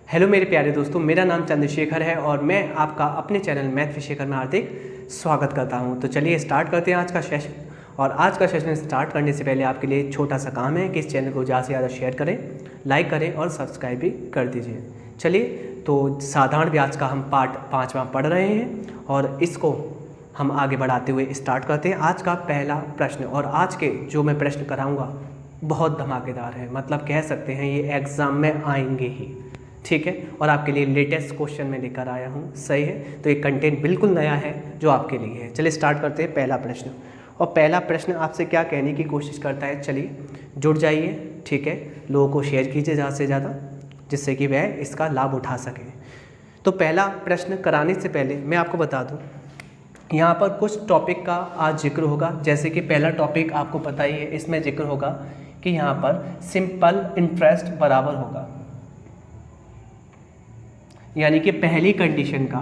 Hello मेरे प्यारे दोस्तों, मेरा नाम चंद्रशेखर है और मैं आपका अपने चैनल मैथ विशेखर में हार्दिक स्वागत करता हूं। तो चलिए स्टार्ट करते हैं आज का सेशन। और आज का सेशन स्टार्ट करने से पहले आपके लिए छोटा सा काम है कि इस चैनल को ज़्यादा से ज़्यादा शेयर करें, लाइक करें और सब्सक्राइब भी कर दीजिए। चलिए, तो साधारण ब्याज का हम पार्ट 5वां पढ़ रहे हैं और इसको हम आगे बढ़ाते हुए स्टार्ट करते हैं। आज का पहला प्रश्न, और आज के जो मैं प्रश्न कराऊँगा बहुत धमाकेदार है, मतलब कह सकते हैं ये एग्ज़ाम में आएंगे ही, ठीक है। और आपके लिए लेटेस्ट क्वेश्चन मैं लेकर आया हूँ, सही है। तो ये कंटेंट बिल्कुल नया है जो आपके लिए है। चलिए स्टार्ट करते हैं पहला प्रश्न। और पहला प्रश्न आपसे क्या कहने की कोशिश करता है, चलिए जुड़ जाइए, ठीक है। लोगों को शेयर कीजिए ज़्यादा से ज़्यादा, जिससे कि वह इसका लाभ उठा सकें। तो पहला प्रश्न कराने से पहले मैं आपको बता दूँ, यहाँ पर कुछ टॉपिक का आज जिक्र होगा। जैसे कि पहला टॉपिक आपको पता ही है, इसमें जिक्र होगा कि यहाँ पर सिंपल इंटरेस्ट बराबर होगा, यानी कि पहली कंडीशन का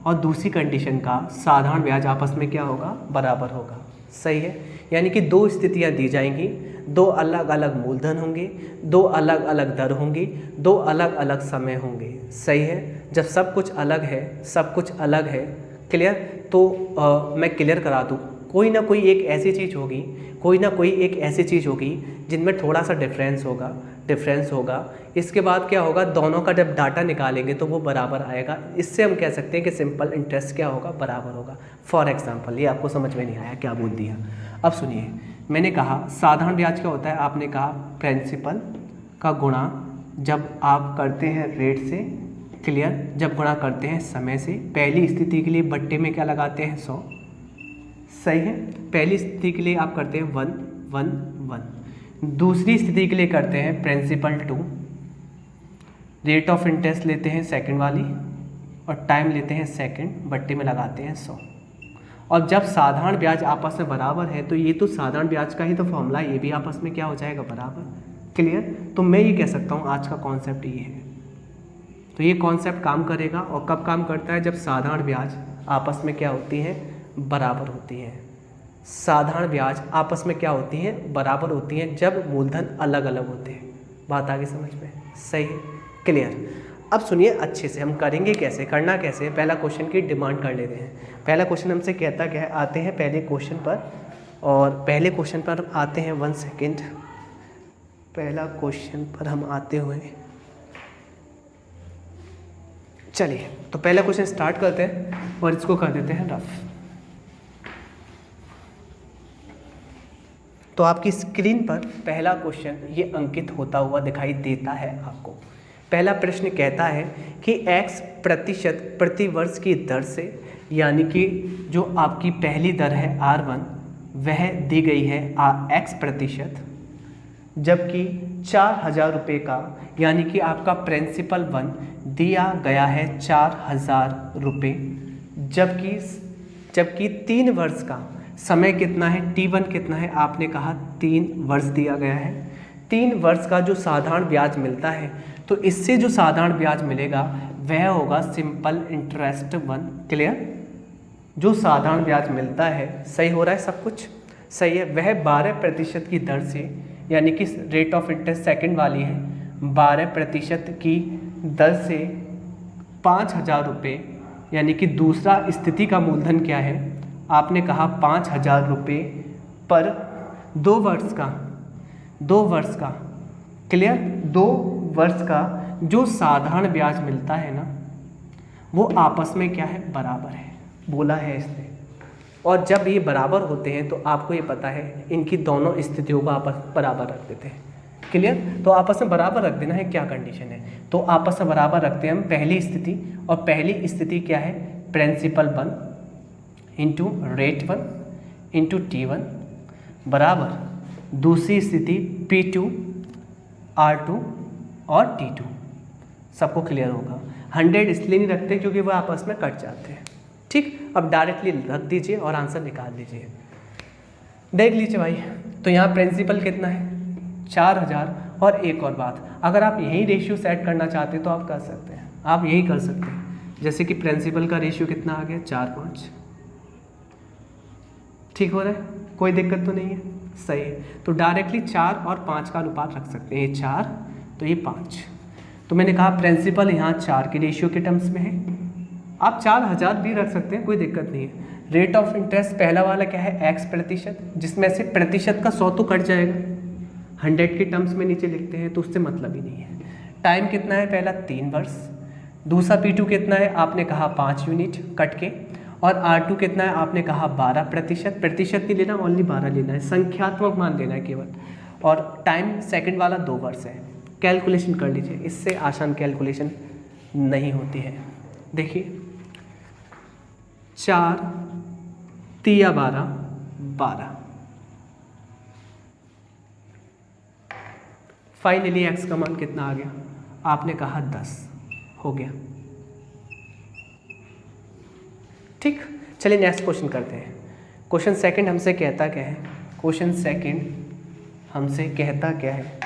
और दूसरी कंडीशन का साधारण ब्याज आपस में क्या होगा, बराबर होगा, सही है। यानी कि दो स्थितियां दी जाएंगी, दो अलग अलग मूलधन होंगे, दो अलग अलग दर होंगी, दो अलग अलग समय होंगे, सही है। जब सब कुछ अलग है, सब कुछ अलग है, क्लियर। तो मैं क्लियर करा दूँ, कोई ना कोई एक ऐसी चीज़ होगी, कोई ना कोई एक ऐसी चीज़ होगी जिनमें थोड़ा सा डिफरेंस होगा। इसके बाद क्या होगा, दोनों का जब डाटा निकालेंगे तो वो बराबर आएगा। इससे हम कह सकते हैं कि सिंपल इंटरेस्ट क्या होगा, बराबर होगा। फॉर एग्जांपल, ये आपको समझ में नहीं आया, क्या बोल दिया। अब सुनिए, मैंने कहा साधारण ब्याज क्या होता है, आपने कहा प्रिंसिपल का गुणा जब आप करते हैं रेट से, क्लियर, जब गुणा करते हैं समय से। पहली स्थिति के लिए बट्टे में क्या लगाते हैं, 100, सही है। पहली स्थिति के लिए आप करते हैं 1 1 1। दूसरी स्थिति के लिए करते हैं प्रिंसिपल 2, रेट ऑफ इंटरेस्ट लेते हैं सेकंड वाली और टाइम लेते हैं सेकंड, बट्टे में लगाते हैं 100। और जब साधारण ब्याज आपस में बराबर है तो ये तो साधारण ब्याज का ही तो फॉर्मूला, ये भी आपस में क्या हो जाएगा, बराबर, क्लियर। तो मैं ये कह सकता हूँ आज का कॉन्सेप्ट ये है। तो ये कॉन्सेप्ट काम करेगा, और कब काम करता है, जब साधारण ब्याज आपस में क्या होती हैं, बराबर होती हैं। साधारण ब्याज आपस में क्या होती हैं, बराबर होती हैं, जब मूलधन अलग अलग होते हैं। बात आगे समझ में, सही है, क्लियर। अब सुनिए अच्छे से, हम करेंगे कैसे, करना कैसे, पहला क्वेश्चन की डिमांड कर लेते हैं। पहला क्वेश्चन हमसे कहता क्या है, आते हैं पहले क्वेश्चन पर, और पहले क्वेश्चन पर आते हैं 1 सेकेंड। पहला क्वेश्चन पर हम आते हुए, चलिए तो पहला क्वेश्चन स्टार्ट करते हैं और इसको कर देते हैं रफ। तो आपकी स्क्रीन पर पहला क्वेश्चन ये अंकित होता हुआ दिखाई देता है आपको। पहला प्रश्न कहता है कि x% प्रति वर्ष की दर से, यानी कि जो आपकी पहली दर है R1 वह दी गई है x%, जबकि 4000 रुपये का, यानी कि आपका प्रिंसिपल 1 दिया गया है 4000 रुपये, जबकि 3 वर्ष का समय कितना है, T1 कितना है, आपने कहा 3 वर्ष दिया गया है। 3 वर्ष का जो साधारण ब्याज मिलता है, तो इससे जो साधारण ब्याज मिलेगा वह होगा सिंपल इंटरेस्ट 1, क्लियर। जो साधारण ब्याज मिलता है, सही हो रहा है, सब कुछ सही है, वह 12% की दर से, यानी कि रेट ऑफ इंटरेस्ट सेकंड वाली है, 12% की दर से 5000 रुपये, यानी कि दूसरा स्थिति का मूलधन क्या है, आपने कहा 5000 रुपये पर 2 वर्ष का, क्लियर, 2 वर्ष का जो साधारण ब्याज मिलता है ना, वो आपस में क्या है, बराबर है, बोला है इसने। और जब ये बराबर होते हैं तो आपको ये पता है इनकी दोनों स्थितियों को आपस में बराबर रख देते हैं, क्लियर। तो आपस में बराबर रख देना है, क्या कंडीशन है, तो आपस में बराबर रखते हैं हम पहली स्थिति, और पहली स्थिति क्या है, principal 1 into rate 1 into T1 बराबर दूसरी स्थिति P2 R2 और T2। सबको क्लियर होगा। 100 इसलिए नहीं रखते क्योंकि वो आपस में कट जाते हैं, ठीक। अब डायरेक्टली रख दीजिए और आंसर निकाल दीजिए, देख लीजिए भाई। तो यहाँ प्रिंसिपल कितना है, 4000। और एक और बात, अगर आप यही रेशियो सेट करना चाहते हैं तो आप कर सकते हैं, आप यही कर सकते हैं। जैसे कि प्रिंसिपल का रेशियो कितना आ गया, 4:5, ठीक हो रहा है, कोई दिक्कत तो नहीं है, सही है। तो डायरेक्टली 4 और 5 का अनुपात रख सकते हैं, ये 4 तो ये 5। तो मैंने कहा प्रिंसिपल यहाँ 4 के रेशियो के टर्म्स में है, आप 4000 भी रख सकते हैं, कोई दिक्कत नहीं है। रेट ऑफ इंटरेस्ट पहला वाला क्या है, x%, जिसमें से प्रतिशत का 100 तो कट जाएगा, 100 के टर्म्स में नीचे लिखते हैं तो उससे मतलब ही नहीं है। टाइम कितना है, पहला 3 वर्ष, दूसरा P2 कितना है, आपने कहा 5 यूनिट कट के, और R2 कितना है, आपने कहा 12%, प्रतिशत नहीं लेना, ओनली 12 लेना है, संख्यात्मक मान लेना है केवल, और टाइम सेकंड वाला 2 वर्ष है। कैलकुलेशन कर लीजिए, इससे आसान कैलकुलेशन नहीं होती है। देखिए 4 3 12 12, फाइनली x का मान कितना आ गया, आपने कहा 10 हो गया। ठीक, चलिए नेक्स्ट क्वेश्चन करते हैं। क्वेश्चन सेकंड हमसे कहता क्या है, क्वेश्चन सेकंड हमसे कहता क्या है,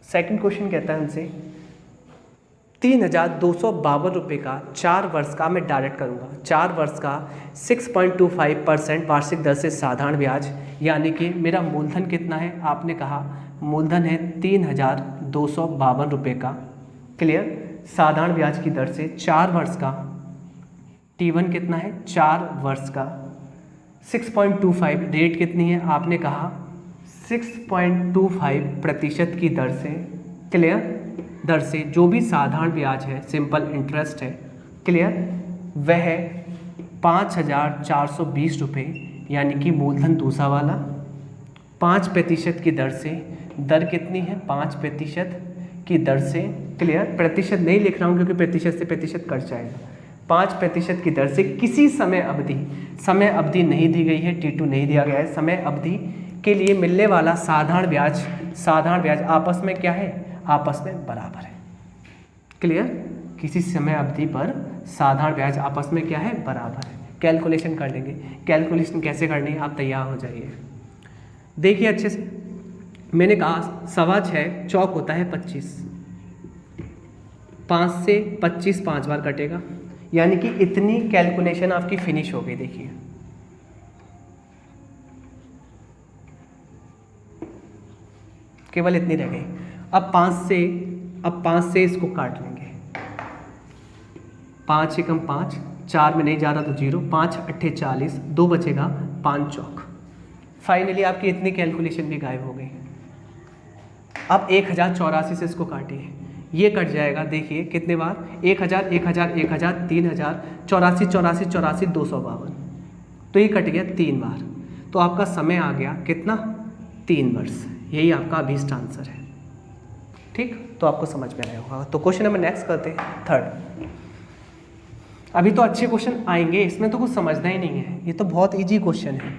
सेकंड क्वेश्चन कहता है हमसे 3252 रुपये का 4 वर्ष का मैं डायरेक्ट करूँगा, 4 वर्ष का 6.25% वार्षिक दर से साधारण ब्याज, यानी कि मेरा मूलधन कितना है, आपने कहा मूलधन है 3252 रुपये का, क्लियर, साधारण ब्याज की दर से 4 वर्ष का, T1 कितना है 4 वर्ष का, 6.25 रेट कितनी है, आपने कहा 6.25% की दर से, क्लियर, दर से जो भी साधारण ब्याज है, सिंपल इंटरेस्ट है, क्लियर, वह है 5420 रुपये, यानी कि मूलधन दूसरा वाला, 5% की दर से, दर कितनी है 5% की दर से, क्लियर, प्रतिशत नहीं लिख रहा हूँ क्योंकि प्रतिशत से प्रतिशत कट जाएगा, 5% की दर से किसी समय अवधि नहीं दी गई है, T2 नहीं दिया गया है, समय अवधि के लिए मिलने वाला साधारण ब्याज आपस में क्या है, आपस में बराबर है, क्लियर, किसी समय अवधि पर साधारण ब्याज आपस में क्या है, बराबर है। कैलकुलेशन कर लेंगे, कैलकुलेशन कैसे करनी है, आप तैयार हो जाइए। देखिए अच्छे से, मैंने कहा 6.25 चौक होता है 25, 5 से 25 5 बार कटेगा, यानी कि इतनी कैलकुलेशन आपकी फिनिश हो गई। देखिए केवल इतनी रह गई। अब 5 से इसको काट लेंगे, 5 से कम 5, 4 में नहीं जा रहा तो 0, 5 8 40, 2 बचेगा, 5 चौक, फाइनली आपकी इतनी कैलकुलेशन भी गायब हो गई। अब 1084 से इसको काटिए, ये कट जाएगा, देखिए कितने बार, 1000 1000 1000 3000 84 84 84 252, तो ये कट गया 3 बार, तो आपका समय आ गया कितना, 3 वर्ष। यही आपका अभीष्ट आंसर है। ठीक, तो आपको समझ में आया होगा। तो क्वेश्चन नंबर नेक्स्ट करते हैं, थर्ड। अभी तो अच्छे क्वेश्चन आएंगे, इसमें तो कुछ समझना ही नहीं है, ये तो बहुत इजी क्वेश्चन है।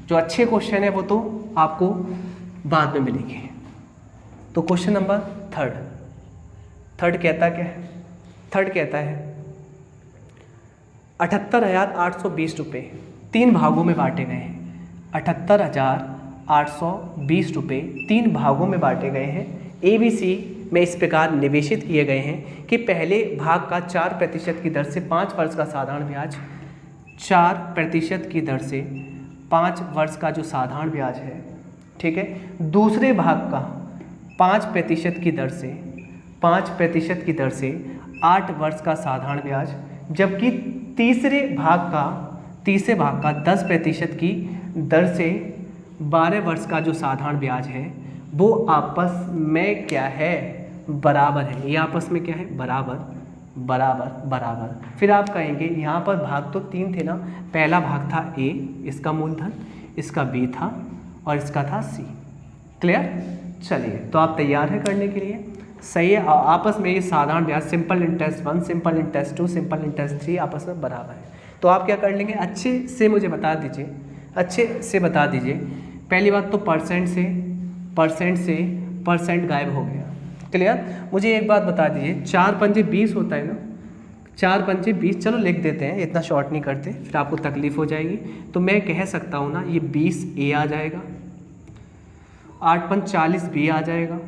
जो अच्छे क्वेश्चन है वो तो आपको बाद में मिलेंगे। तो क्वेश्चन नंबर थर्ड कहता क्या है, थर्ड कहता है 78,820 रुपये 3 भागों में बांटे गए हैं। 78,820 रुपये 3 भागों में बांटे गए हैं। ABC में इस प्रकार निवेशित किए गए हैं कि पहले भाग का 4% की दर से 5 वर्ष का साधारण ब्याज, 4% की दर से 5 वर्ष का जो साधारण ब्याज है, ठीक है, दूसरे भाग का 5% की दर से 5% की दर से 8 वर्ष का साधारण ब्याज, जबकि तीसरे भाग का 10% की दर से 12 वर्ष का जो साधारण ब्याज है वो आपस में क्या है, बराबर है। ये आपस में क्या है, बराबर। फिर आप कहेंगे यहाँ पर भाग तो 3 थे ना, पहला भाग था A, इसका मूलधन, इसका B था और इसका था C। क्लियर, चलिए तो आप तैयार हैं करने के लिए, सही है। आपस में ये साधारण ब्याज simple interest 1, simple interest 2, simple interest 3 आपस में बराबर है। तो आप क्या कर लेंगे, अच्छे से मुझे बता दीजिए, पहली बात तो परसेंट गायब हो गया। क्लियर, मुझे एक बात बता दीजिए, 4 पंजे 20 होता है ना, 4 पंजे 20, चलो लिख देते हैं, इतना शॉर्ट नहीं करते फिर आपको तकलीफ हो जाएगी। तो मैं कह सकता हूँ ना, ये 20 A आ जाएगा, 8 पंज 40 B आ जाएगा,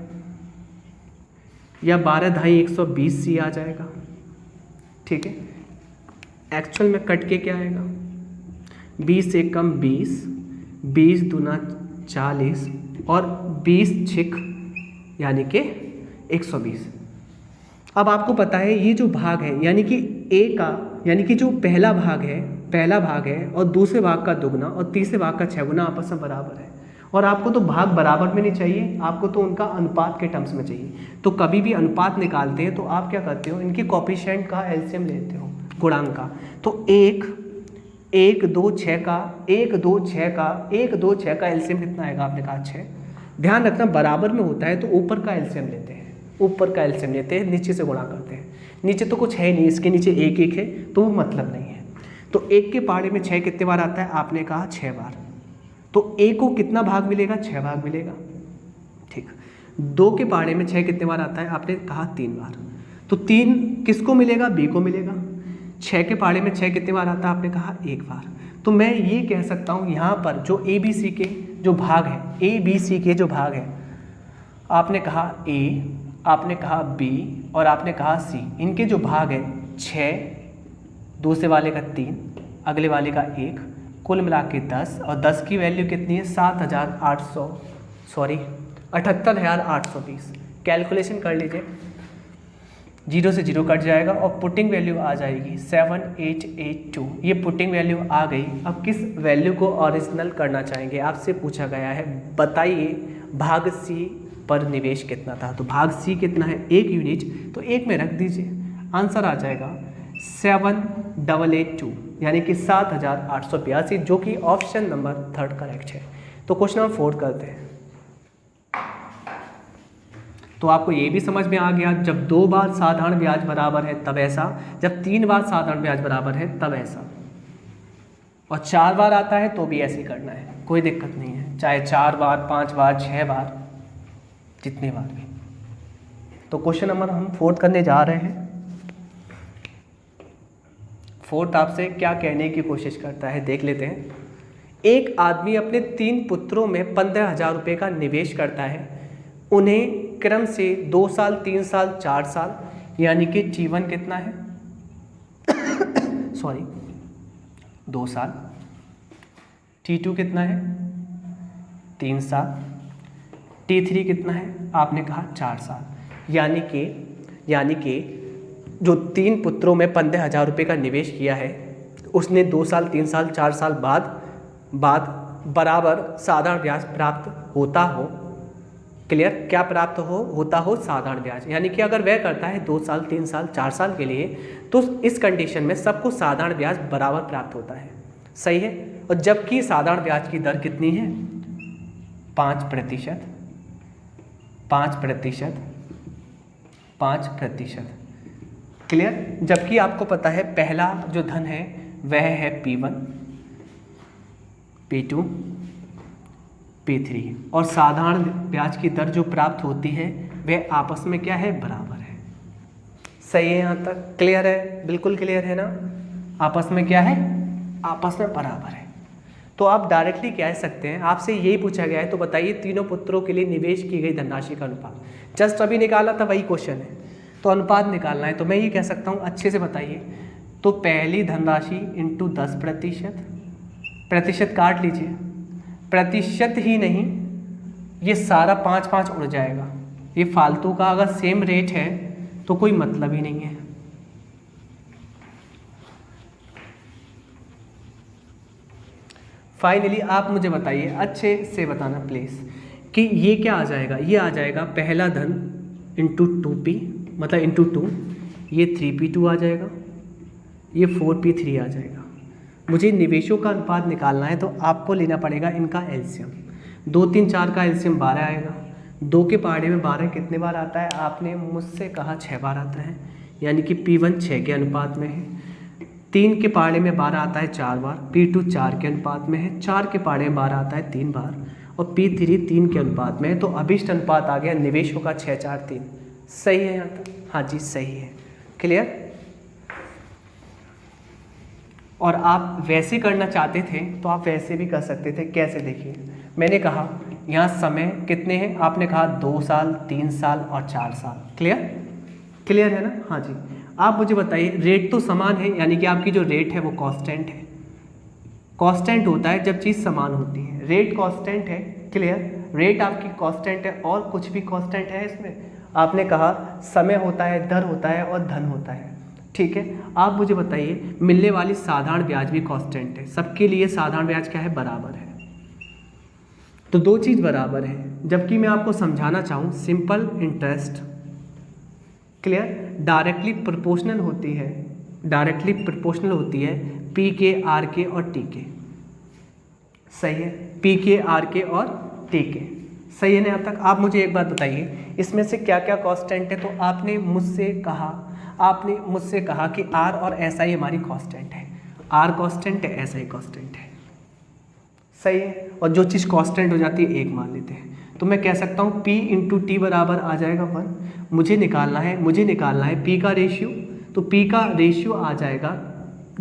या 12 ढाई 120 C आ जाएगा। ठीक है, एक्चुअल में कट के क्या आएगा, 20 से कम 20, 20 दूना 40 और 20 छिक यानी कि 120। अब आपको पता है ये जो भाग है यानी कि ए का यानी कि जो पहला भाग है और दूसरे भाग का दुगना और तीसरे भाग का 6 गुना आपस में बराबर है। और आपको तो भाग बराबर में नहीं चाहिए, आपको तो उनका अनुपात के टर्म्स में चाहिए। तो कभी भी अनुपात निकालते हैं तो आप क्या करते हो, इनके कोएफिशिएंट का एलसीएम लेते हो, गुणांक का। तो 1 2 6 का 1 2 6 का एलसीएम कितना आएगा, आपने कहा 6। ध्यान रखना बराबर में होता है तो ऊपर का एलसीएम लेते हैं, नीचे से गुणा करते हैं। नीचे तो कुछ है नहीं, इसके नीचे 1 1 है तो वो मतलब नहीं है। तो 1 के पहाड़े में 6 कितने बार आता है, आपने कहा 6 बार। तो a को कितना भाग मिलेगा, 6 भाग मिलेगा। ठीक। 2 के पहाड़े में 6 कितने बार आता है, आपने कहा 3 बार। तो 3 किसको मिलेगा, b को मिलेगा। 6 के पहाड़े में 6 कितने बार आता है, आपने कहा 1 बार। तो मैं ये कह सकता हूँ यहाँ पर जो ए बी सी के जो भाग है, आपने कहा a, आपने कहा b और आपने कहा c, इनके जो भाग है 6, दूसरे वाले का 3, अगले वाले का 1, कुल मिला के 10। और 10 की वैल्यू कितनी है, 78,820। कैलकुलेशन कर लीजिए, 0 से 0 कट जाएगा और पुटिंग वैल्यू आ जाएगी 7882। ये पुटिंग वैल्यू आ गई। अब किस वैल्यू को ओरिजिनल करना चाहेंगे, आपसे पूछा गया है, बताइए भाग सी पर निवेश कितना था। तो भाग सी कितना है, 1 यूनिट, तो 1 में रख दीजिए, आंसर आ जाएगा 7882 यानी कि 7882, जो कि ऑप्शन नंबर 3 करेक्ट है। तो क्वेश्चन नंबर 4 करते हैं। तो आपको ये भी समझ में आ गया, जब 2 बार साधारण ब्याज बराबर है तब ऐसा, जब 3 बार साधारण ब्याज बराबर है तब ऐसा, और 4 बार आता है तो भी ऐसे करना है, कोई दिक्कत नहीं है, चाहे 4 बार 5 बार 6 बार जितने बार भी। तो क्वेश्चन नंबर हम 4 करने जा रहे हैं। 4 आपसे क्या कहने की कोशिश करता है, देख लेते हैं। एक आदमी अपने 3 पुत्रों में 15,000 रुपये का निवेश करता है। उन्हें क्रम से 2 साल 3 साल 4 साल यानी कि T1 कितना है 2 साल, T2 कितना है 3 साल, T3 कितना है, आपने कहा 4 साल। यानी कि जो 3 पुत्रों में 15,000 रुपये का निवेश किया है, उसने 2 साल 3 साल 4 साल बाद बराबर साधारण ब्याज प्राप्त होता हो। क्लियर, क्या प्राप्त होता हो, साधारण ब्याज। यानी कि अगर वह करता है 2 साल 3 साल 4 साल के लिए, तो इस कंडीशन में सबको साधारण ब्याज बराबर प्राप्त होता है। सही है। और जबकि साधारण ब्याज की दर कितनी है, 5%, 5%। क्लियर। जबकि आपको पता है पहला जो धन है वह है P1, P2, P3, और साधारण ब्याज की दर जो प्राप्त होती है वह आपस में क्या है, बराबर है। सही है, यहाँ तक क्लियर है, बिल्कुल क्लियर है ना। आपस में क्या है, आपस में बराबर है। तो आप डायरेक्टली कह सकते हैं, आपसे यही पूछा गया है तो बताइए तीनों पुत्रों के लिए निवेश की गई धनराशि का अनुपात। जस्ट अभी निकाला था, वही क्वेश्चन है, तो अनुपात निकालना है। तो मैं ये कह सकता हूँ, अच्छे से बताइए। तो पहली धनराशि इंटू 10%, प्रतिशत काट लीजिए, प्रतिशत ही नहीं ये सारा 5 उड़ जाएगा। ये फालतू का अगर सेम रेट है तो कोई मतलब ही नहीं है। फाइनली आप मुझे बताइए, अच्छे से बताना प्लीज़, कि ये क्या आ जाएगा। ये आ जाएगा पहला धन इंटू 2P, मतलब इंटू 2, ये 3P2 आ जाएगा, ये 4P3 आ जाएगा। मुझे निवेशों का अनुपात निकालना है तो आपको लेना पड़ेगा इनका एलसीएम। 2 3 4 का एलसीएम 12 आएगा। 2 के पहाड़े में 12 कितने बार आता है, आपने मुझसे कहा 6 बार आता है, यानी कि P1 6 के अनुपात में है। 3 के पहाड़े में 12 आता है 4 बार, P2 4 के अनुपात में है। 4 के पहाड़े में 12 आता है 3 बार, और P3 3 के अनुपात में है। तो अभिष्ट अनुपात आ गया निवेशों का 6 4 3। सही है यहाँ तक, हाँ जी सही है। क्लियर। और आप वैसे करना चाहते थे तो आप वैसे भी कर सकते थे। कैसे, देखिए मैंने कहा यहाँ समय कितने हैं, आपने कहा 2 साल 3 साल और 4 साल। क्लियर, क्लियर है ना, हाँ जी। आप मुझे बताइए, रेट तो समान है, यानी कि आपकी जो रेट है वो कांस्टेंट है। कांस्टेंट होता है जब चीज़ समान होती है, रेट कांस्टेंट है, क्लियर। रेट आपकी कांस्टेंट है और कुछ भी कांस्टेंट है इसमें। आपने कहा समय होता है, दर होता है और धन होता है, ठीक है। आप मुझे बताइए, मिलने वाली साधारण ब्याज भी कांस्टेंट है, सबके लिए साधारण ब्याज क्या है, बराबर है। तो दो चीज़ बराबर है। जबकि मैं आपको समझाना चाहूँ, simple interest, clear, directly proportional होती है, डायरेक्टली प्रोपोर्शनल होती है पी के, आर के और टी के, सही है, पी के, आर के और टी के, सही है ना। अब तक आप मुझे एक बात बताइए, इसमें से क्या क्या कांस्टेंट है। तो आपने मुझसे कहा कि आर और एस आई हमारी कांस्टेंट है, आर कांस्टेंट है, एस आई कांस्टेंट है, सही है। और जो चीज़ कांस्टेंट हो जाती है एक मान लेते हैं, तो मैं कह सकता हूँ P इंटू टी बराबर आ जाएगा 1। मुझे निकालना है P का रेशियो, तो P का रेशियो आ जाएगा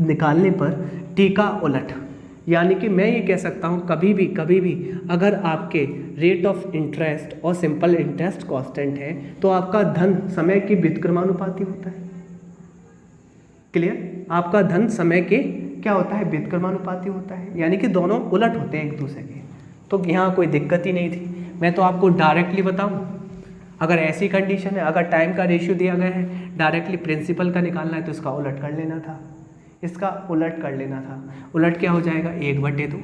निकालने पर T का उलट। यानी कि मैं ये कह सकता हूँ, कभी भी अगर आपके रेट ऑफ इंटरेस्ट और सिंपल इंटरेस्ट कांस्टेंट है तो आपका धन समय के व्युत्क्रमानुपाती होता है, क्लियर। आपका धन समय के क्या होता है, व्युत्क्रमानुपाती होता है, यानी कि दोनों उलट होते हैं एक दूसरे के। तो यहाँ कोई दिक्कत ही नहीं थी। मैं तो आपको डायरेक्टली बताऊँ, अगर ऐसी कंडीशन है, अगर टाइम का रेशियो दिया गया है, डायरेक्टली प्रिंसिपल का निकालना है तो इसका उलट कर लेना था, इसका उलट कर लेना था। उलट क्या हो जाएगा, 1/2,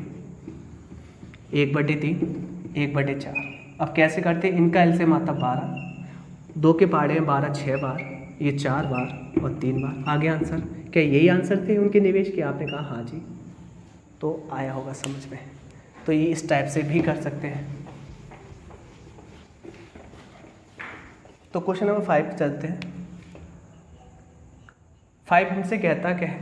1/3, 1/4। अब कैसे करते हैं, इनका एलसीएम आता 12, 2 के पहाड़े हैं 12, 6 बार, ये 4 बार और 3 बार। आगे आंसर क्या यही आंसर थे उनके निवेश के? आपने कहा हाँ जी, तो आया होगा समझ में। तो ये इस टाइप से भी कर सकते हैं। तो क्वेश्चन नंबर 5 चलते हैं। 5 हमसे कहता क्या है,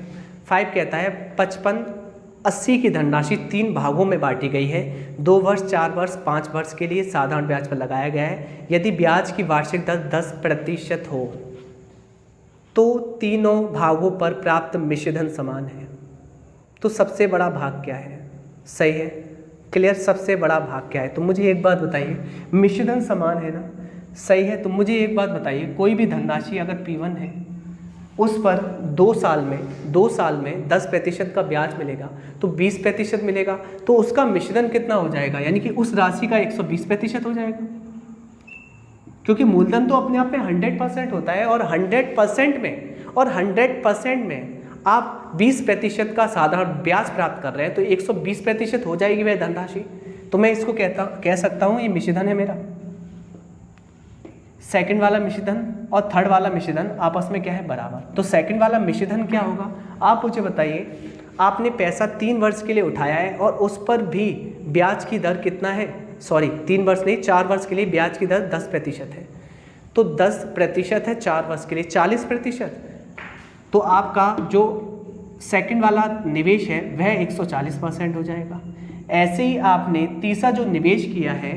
5 कहता है 55/80 की धनराशि 3 भागों में बांटी गई है। 2 वर्ष, 4 वर्ष, 5 वर्ष के लिए साधारण ब्याज पर लगाया गया है। यदि ब्याज की वार्षिक दर 10% हो तो तीनों भागों पर प्राप्त मिश्रधन समान है। तो सबसे बड़ा भाग क्या है, सही है, क्लियर। सबसे बड़ा भाग क्या है, तो मुझे एक बात बताइए, मिश्रधन समान है ना, सही है। तो मुझे एक बात बताइए, कोई भी धनराशि अगर P1 है, उस पर 2 साल में 10% का ब्याज मिलेगा, तो 20% मिलेगा, तो उसका मिश्रण कितना हो जाएगा, यानी कि उस राशि का 120% हो जाएगा। क्योंकि मूलधन तो अपने आप में 100% होता है, और 100% में आप 20% का साधारण ब्याज प्राप्त कर रहे हैं, तो 120% हो जाएगी वह धनराशि। तो मैं इसको कह सकता हूँ ये मिश्रधन है मेरा। सेकंड वाला मिश्रधन और थर्ड वाला मिश्रधन आपस में क्या है, बराबर। तो सेकंड वाला मिश्रधन क्या होगा, आप मुझे बताइए। आपने पैसा 3 वर्ष के लिए उठाया है और उस पर भी ब्याज की दर कितना है, 3 वर्ष नहीं, 4 वर्ष के लिए ब्याज की दर 10% है। तो 10% है 4 वर्ष के लिए, 40%। तो आपका जो सेकंड वाला निवेश है वह 140% हो जाएगा। ऐसे ही आपने तीसरा जो निवेश किया है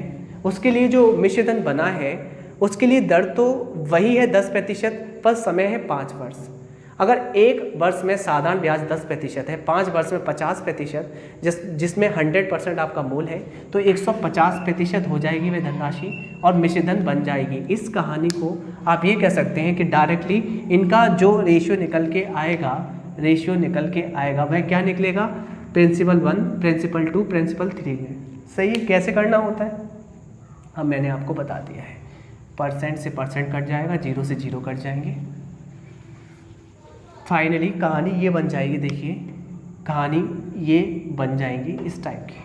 उसके लिए जो मिश्रधन बना है उसके लिए दर तो वही है 10%, पर समय है 5 वर्ष। अगर 1 वर्ष में साधारण ब्याज 10% है, 5 वर्ष में 50%, जिसमें 100% आपका मूल है, तो 150% हो जाएगी वह धनराशि और मिश्रधन बन जाएगी। इस कहानी को आप ये कह सकते हैं कि डायरेक्टली इनका जो रेशियो निकल के आएगा वह क्या निकलेगा, प्रिंसिपल 1, प्रिंसिपल 2, प्रिंसिपल 3 में। सही है। कैसे करना होता है अब मैंने आपको बता दिया है। परसेंट से परसेंट कट जाएगा, 0 से 0 कट जाएंगे, फाइनली कहानी ये बन जाएगी। देखिए कहानी ये बन जाएगी इस टाइप की।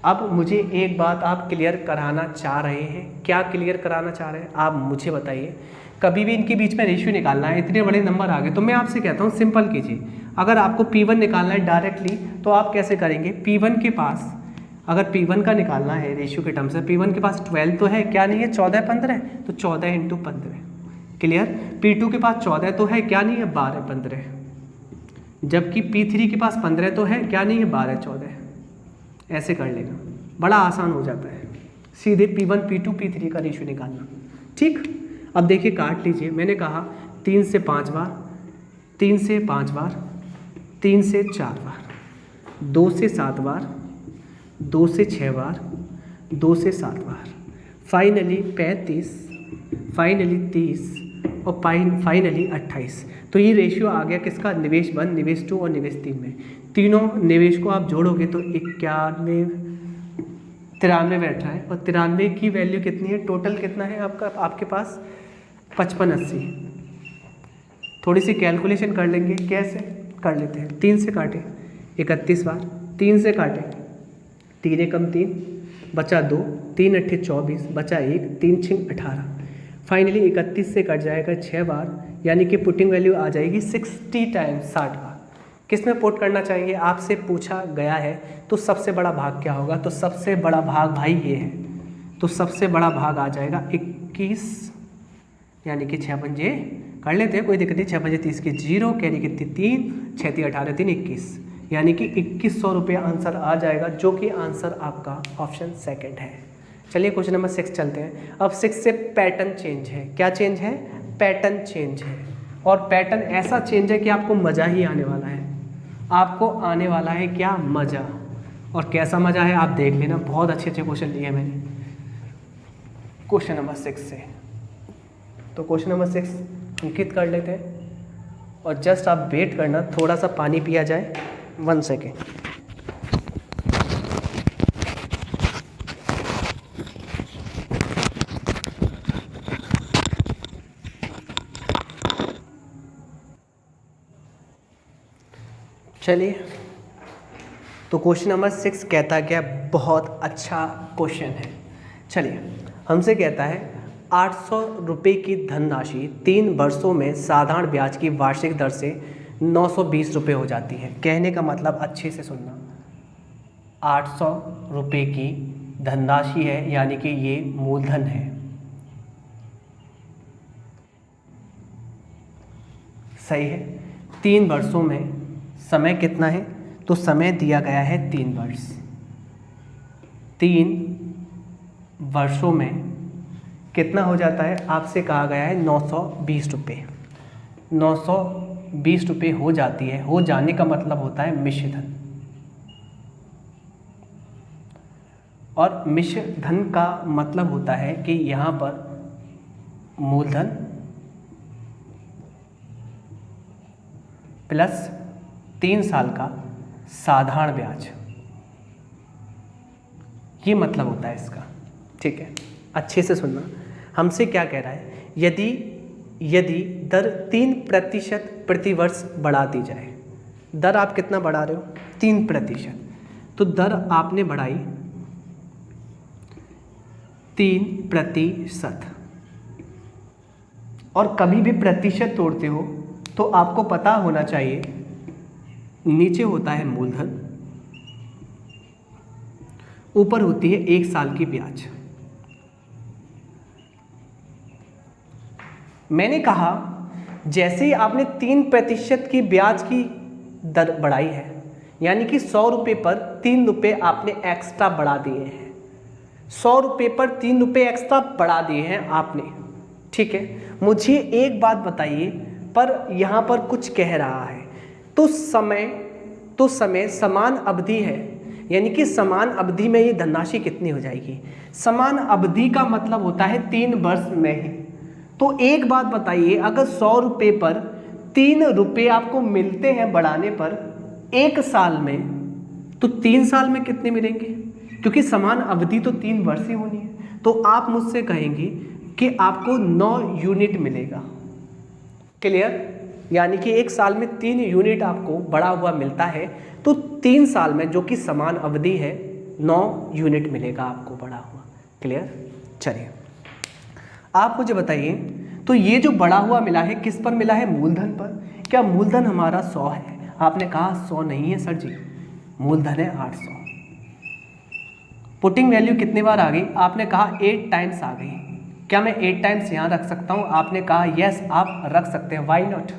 अब मुझे एक बात आप क्लियर कराना चाह रहे हैं, क्या क्लियर कराना चाह रहे हैं आप मुझे बताइए। कभी भी इनके बीच में रेशियो निकालना है, इतने बड़े नंबर आ गए, तो मैं आपसे कहता हूँ सिंपल कीजिए। अगर आपको P1 निकालना है डायरेक्टली, तो आप कैसे करेंगे, P1 के पास अगर P1 का निकालना है रेशियो के टर्म से, P1 के पास 12 तो है, क्या नहीं है, 14, 15, तो 14 × 15, क्लियर। P2 के पास 14 तो है, क्या नहीं है, 12, 15, जबकि P3 के पास 15 तो है, क्या नहीं है, 12, 14। ऐसे कर लेना, बड़ा आसान हो जाता है, सीधे P1, P2, P3 का रेशियो निकालना। ठीक, अब देखिए काट लीजिए। मैंने कहा 3 से 5 बार, 3 से 5 बार, 3 से 4 बार, 2 से 7 बार, 2 से 6 बार, 2 से 7 बार, फाइनली 35, फाइनली 30, और फाइनली 28। तो ये रेशियो आ गया किसका, निवेश 1, निवेश 2 और निवेश 3 में। तीनों निवेश को आप जोड़ोगे तो 93 बैठ रहा है, और 93 की वैल्यू कितनी है, टोटल कितना है आपके पास 5580। थोड़ी सी कैलकुलेशन कर लेंगे, कैसे कर लेते हैं, 3 से काटे 31 बार, 3 से काटे 3 एकम 3 बचा 2, 3 अट्ठे 24 बचा 1, 3 छिंग 18। फाइनली 31 से कट जाएगा 6 बार, यानी कि पुटिंग वैल्यू आ जाएगी 60 टाइम्स 60 बार। किस में पुट करना चाहिए आपसे पूछा गया है, तो सबसे बड़ा भाग क्या होगा, तो सबसे बड़ा भाग भाई ये है, तो सबसे बड़ा भाग आ जाएगा 21, यानी कि 6 पंजे कर लेते हैं, कोई दिक्कत नहीं, 6 पंजे 30 की 0, कैरी कितनी 3, 6 3 18 3 21, यानी कि 2100 रुपये आंसर आ जाएगा, जो कि आंसर आपका ऑप्शन सेकंड है। चलिए क्वेश्चन नंबर 6 चलते हैं। अब 6 से पैटर्न चेंज है, क्या चेंज है, पैटर्न चेंज है, और पैटर्न ऐसा चेंज है कि आपको मज़ा ही आने वाला है, आपको आने वाला है क्या, मज़ा। और कैसा मज़ा है आप देख लेना, बहुत अच्छे अच्छे क्वेश्चन लिए हैं मैंने क्वेश्चन नंबर 6 से। तो क्वेश्चन नंबर 6 अंकित कर लेते हैं, और जस्ट आप वेट करना, थोड़ा सा पानी पिया जाए, 1 सेकेंड। चलिए, तो क्वेश्चन नंबर 6 कहता है क्या, बहुत अच्छा क्वेश्चन है। चलिए, हमसे कहता है 800 रुपये की धनराशि 3 वर्षों में साधारण ब्याज की वार्षिक दर से 920 रुपये हो जाती है। कहने का मतलब अच्छे से सुनना, 800 रुपये की धनराशि है, यानी कि ये मूलधन है, सही है। 3 वर्षों में समय कितना है, तो समय दिया गया है 3 वर्ष। 3 वर्षों में कितना हो जाता है, आपसे कहा गया है 920 रुपये। 920 रुपये हो जाती है, हो जाने का मतलब होता है मिश्र धन, और मिश्र धन का मतलब होता है कि यहाँ पर मूलधन प्लस 3 साल का साधारण ब्याज, ये मतलब होता है इसका, ठीक है। अच्छे से सुनना, हमसे क्या कह रहा है, यदि दर 3% प्रतिवर्ष बढ़ा दी जाए, दर आप कितना बढ़ा रहे हो, 3%, तो दर आपने बढ़ाई 3%, और कभी भी प्रतिशत तोड़ते हो तो आपको पता होना चाहिए नीचे होता है मूलधन, ऊपर होती है 1 साल की ब्याज। मैंने कहा जैसे ही आपने 3% की ब्याज की दर बढ़ाई है, यानी कि 100 रुपये पर 3 रुपये आपने एक्स्ट्रा बढ़ा दिए हैं, 100 रुपये पर 3 रुपये एक्स्ट्रा बढ़ा दिए हैं आपने, ठीक है। मुझे एक बात बताइए, पर यहाँ पर कुछ कह रहा है, तो समय समान अवधि है, यानी कि समान अवधि में ये धनराशि कितनी हो जाएगी, समान अवधि का मतलब होता है 3 वर्ष में ही। तो एक बात बताइए, अगर 100 रुपये पर 3 रुपये आपको मिलते हैं बढ़ाने पर 1 साल में, तो 3 साल में कितने मिलेंगे, क्योंकि समान अवधि तो 3 वर्ष ही होनी है। तो आप मुझसे कहेंगे कि आपको 9 यूनिट मिलेगा, क्लियर, यानी कि 1 साल में 3 यूनिट आपको बढ़ा हुआ मिलता है, तो 3 साल में जो कि समान अवधि है 9 यूनिट मिलेगा आपको बढ़ा हुआ, क्लियर। चलिए, आप मुझे बताइए, तो ये जो बढ़ा हुआ मिला है किस पर मिला है, मूलधन पर। क्या मूलधन हमारा 100 है, आपने कहा 100 नहीं है सर जी, मूलधन है 800। पुटिंग वैल्यू कितनी बार आ गई, आपने कहा 8 टाइम्स आ गई। क्या मैं 8 टाइम्स यहाँ रख सकता हूँ, आपने कहा यस आप रख सकते हैं, वाई नॉट।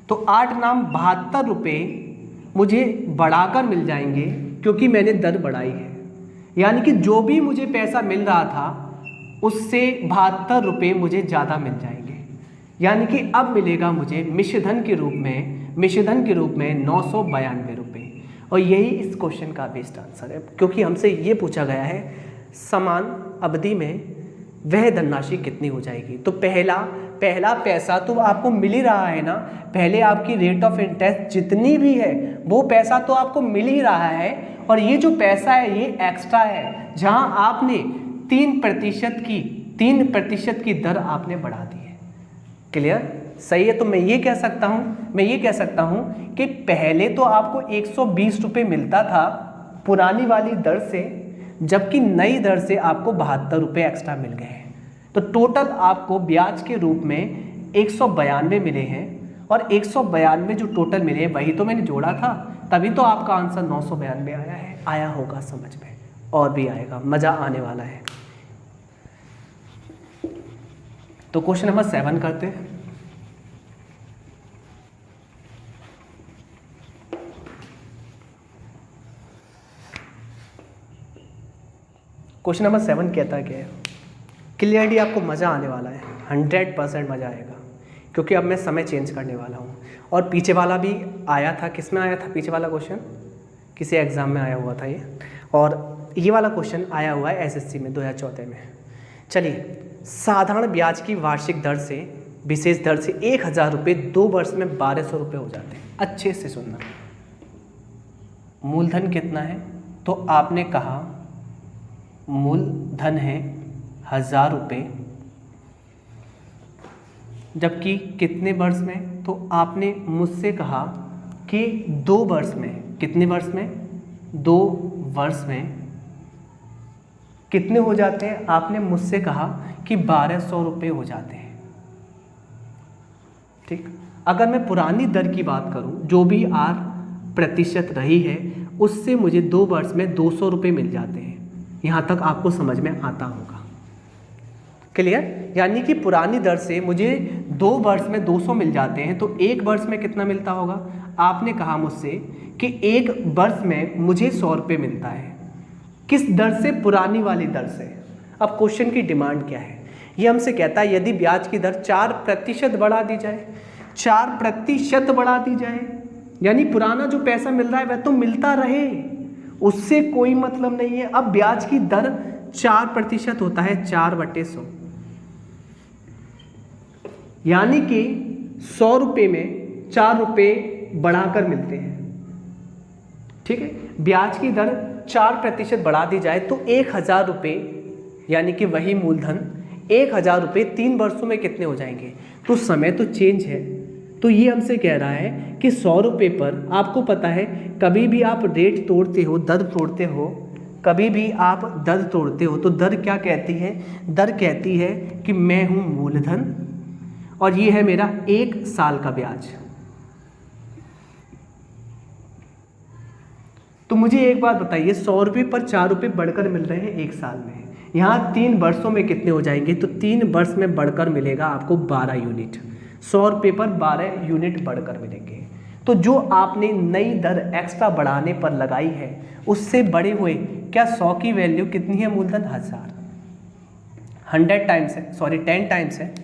तो 8 नाम 72 रुपये मुझे बढ़ाकर मिल जाएंगे, क्योंकि मैंने दर बढ़ाई है, यानी कि जो भी मुझे पैसा मिल रहा था उससे 72 रुपये मुझे ज़्यादा मिल जाएंगे, यानी कि अब मिलेगा मुझे मिश्रधन के रूप में 992 रुपये। और यही इस क्वेश्चन का बेस्ट आंसर है, क्योंकि हमसे ये पूछा गया है समान अवधि में वह धनराशि कितनी हो जाएगी। तो पहला पैसा तो आपको मिल ही रहा है ना, पहले आपकी रेट ऑफ इंटरेस्ट जितनी भी है वो पैसा तो आपको मिल ही रहा है, और ये जो पैसा है ये एक्स्ट्रा है, जहां आपने 3% की दर आपने बढ़ा दी है। क्लियर, सही है। तो मैं ये कह सकता हूँ कि पहले तो आपको 120 रुपये मिलता था पुरानी वाली दर से, जबकि नई दर से आपको 72 रुपये एक्स्ट्रा मिल गए हैं। तो टोटल आपको ब्याज के रूप में 192 मिले हैं, और 192 जो टोटल मिले हैं वही तो मैंने जोड़ा था, तभी तो आपका आंसर 992 आया है। आया होगा समझ में, और भी आएगा, मज़ा आने वाला है। तो क्वेश्चन नंबर 7 करते हैं। क्वेश्चन नंबर 7 कहता क्या है, क्लियरली आपको मज़ा आने वाला है, 100% मज़ा आएगा, क्योंकि अब मैं समय चेंज करने वाला हूँ। और पीछे वाला भी आया था, किस में आया था पीछे वाला क्वेश्चन, किसी एग्ज़ाम में आया हुआ था ये, और ये वाला क्वेश्चन आया हुआ है एसएससी में 2014 में। चलिए, साधारण ब्याज की वार्षिक दर से विशेष दर से 1000 रुपये 2 वर्ष में 1200 रुपये हो जाते हैं। अच्छे से सुनना, मूलधन कितना है, तो आपने कहा मूलधन है 1000 रुपये, जबकि कितने वर्ष में, तो आपने मुझसे कहा कि 2 वर्ष में, कितने वर्ष में, 2 वर्ष में कितने हो जाते हैं, आपने मुझसे कहा कि 1200 रुपये हो जाते हैं। ठीक, अगर मैं पुरानी दर की बात करूं, जो भी 8% रही है, उससे मुझे 2 वर्ष में 200 रुपये मिल जाते हैं। यहाँ तक आपको समझ में आता होगा। क्लियर, यानी कि पुरानी दर से मुझे 2 वर्ष में 200 मिल जाते हैं, तो 1 वर्ष में कितना मिलता होगा। आपने कहा मुझसे कि 1 वर्ष में मुझे 100 रुपये मिलता है, किस दर से, पुरानी वाली दर से। अब क्वेश्चन की डिमांड क्या है, ये हमसे कहता है यदि ब्याज की दर 4% बढ़ा दी जाए, 4% बढ़ा दी जाए, यानी पुराना जो पैसा मिल रहा है वह तो मिलता रहे, उससे कोई मतलब नहीं है। अब ब्याज की दर 4% होता है 4/100, यानी कि 100 रुपये में 4 रुपये बढ़ाकर मिलते हैं। ठीक है, ब्याज की दर 4% बढ़ा दी जाए तो 1000 रुपये, यानी कि वही मूलधन 1000 रुपये 3 वर्षों में कितने हो जाएंगे। तो समय तो चेंज है, तो ये हमसे कह रहा है कि 100 रुपये पर, आपको पता है कभी भी आप रेट तोड़ते हो, दर तोड़ते हो, कभी भी आप दर तोड़ते हो तो दर क्या कहती है, दर कहती है कि मैं हूँ मूलधन और ये है मेरा 1 साल का ब्याज। तो मुझे एक बात बताइए, 100 रुपये पर 4 रुपये बढ़कर मिल रहे हैं 1 साल में, यहाँ 3 वर्षों में कितने हो जाएंगे, तो 3 वर्ष में बढ़कर मिलेगा आपको 12 यूनिट, 100 रुपये पर 12 यूनिट बढ़कर मिलेंगे। तो जो आपने नई दर एक्स्ट्रा बढ़ाने पर लगाई है उससे बड़े हुए, क्या 100 की वैल्यू कितनी है, मूलधन 1000, 100 टाइम्स है, सॉरी 10 टाइम्स है,